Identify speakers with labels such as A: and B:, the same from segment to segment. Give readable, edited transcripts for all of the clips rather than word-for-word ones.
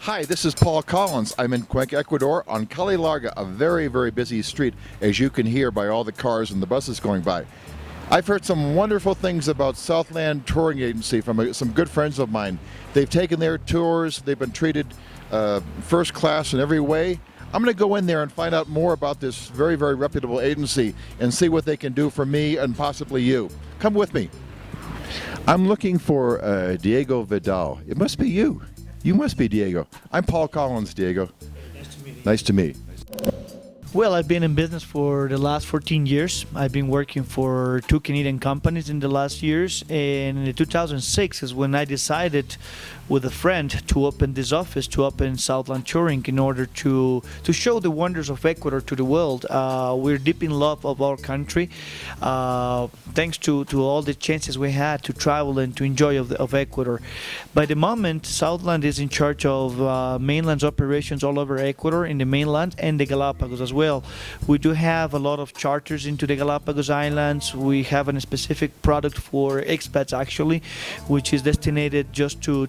A: Hi, this is Paul Collins. I'm in Cuenca, Ecuador on Calle Larga, a very, very busy street, as you can hear by all the cars and the buses going by. I've heard some wonderful things about SOUTHLAND Touring Agency from some good friends of mine. They've taken their tours, they've been treated first class in every way. I'm going to go in there and find out more about this very, very reputable agency and see what they can do for me and possibly you. Come with me. I'm looking for Diego Vidal. It must be you. You must be Diego. I'm Paul Collins, Diego.
B: Nice to meet you.
A: Nice to meet.
B: Well, I've been in business for the last 14 years. I've been working for 2 Canadian companies in the last years, and in 2006 is when I decided with a friend to open this office, to open Southland Touring, in order to show the wonders of Ecuador to the world. We're deep in love of our country, thanks to all the chances we had to travel and to enjoy of Ecuador. By the moment, Southland is in charge of mainland operations all over Ecuador, in the mainland and the Galapagos as well. We do have a lot of charters into the Galapagos Islands. We have a specific product for expats actually, which is destined just to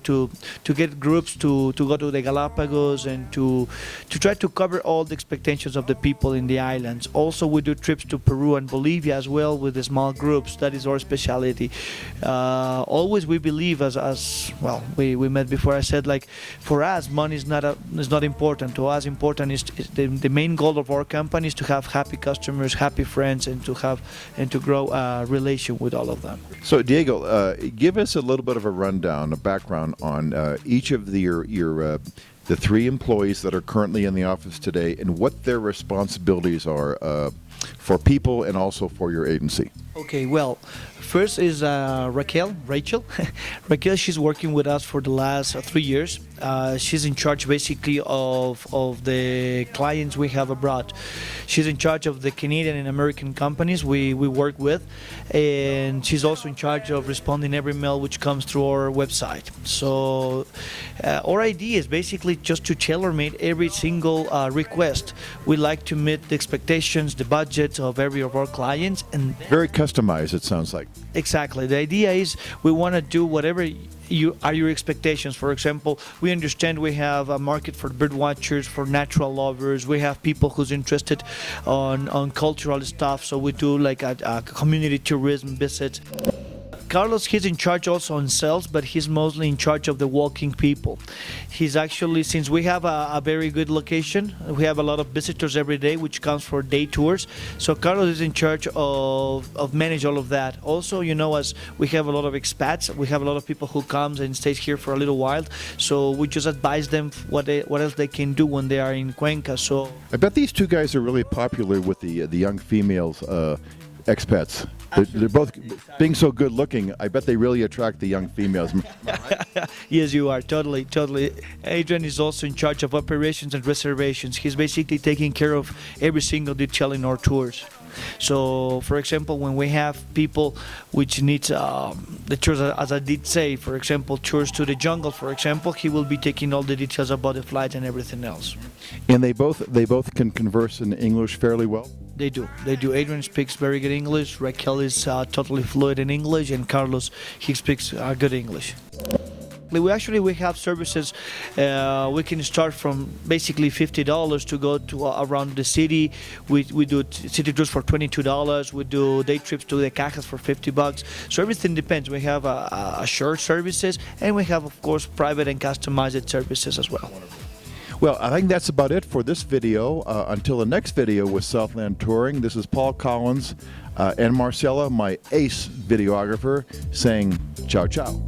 B: get groups to go to the Galapagos and to try to cover all the expectations of the people in the islands. Also, we do trips to Peru and Bolivia as well with the small groups. That is our specialty. Always we believe as well, we met before, I said, like, for us money is not important. To us important is the main goal of our company is to have happy customers, happy friends, and to grow a relation with all of them.
A: So, Diego, give us a little bit of a rundown, a background on each of the 3 employees that are currently in the office today and what their responsibilities are for people and also for your agency.
B: Okay, well, first is Rachel. Raquel, she's working with us for the last 3 years. She's in charge basically of the clients we have abroad. She's in charge of the Canadian and American companies we work with, and she's also in charge of responding every mail which comes through our website. So our idea is basically just to tailor-make every single request. We like to meet the expectations, the budget of every of our clients, and
A: very customized, it sounds like.
B: Exactly. The idea is we want to do whatever your expectations. For example, we understand we have a market for bird watchers, for natural lovers. We have people who's interested on cultural stuff, so we do like a community tourism visit. Carlos, he's in charge also on sales, but he's mostly in charge of the walking people. He's actually, since we have a very good location, we have a lot of visitors every day, which comes for day tours. So Carlos is in charge of manage all of that. Also, as we have a lot of expats, we have a lot of people who comes and stays here for a little while. So we just advise them what else they can do when they are in Cuenca. So
A: I bet these 2 guys are really popular with the young females, expats. They're both, being so good looking, I bet they really attract the young females.
B: Yes, you are. Totally. Adrian is also in charge of operations and reservations. He's basically taking care of every single detail in our tours. So, for example, when we have people which need the tours, as I did say, for example, tours to the jungle, for example, he will be taking all the details about the flight and everything else.
A: And they both can converse in English fairly well?
B: They do. Adrian speaks very good English. Raquel is totally fluent in English, and Carlos, he speaks good English. We have services. We can start from basically $50 to go to around the city. We do city tours for $22. We do day trips to the Cajas for $50. So everything depends. We have a short services, and we have, of course, private and customized services as well.
A: Well, I think that's about it for this video. Until the next video with Southland Touring, this is Paul Collins and Marcella, my ace videographer, saying ciao, ciao.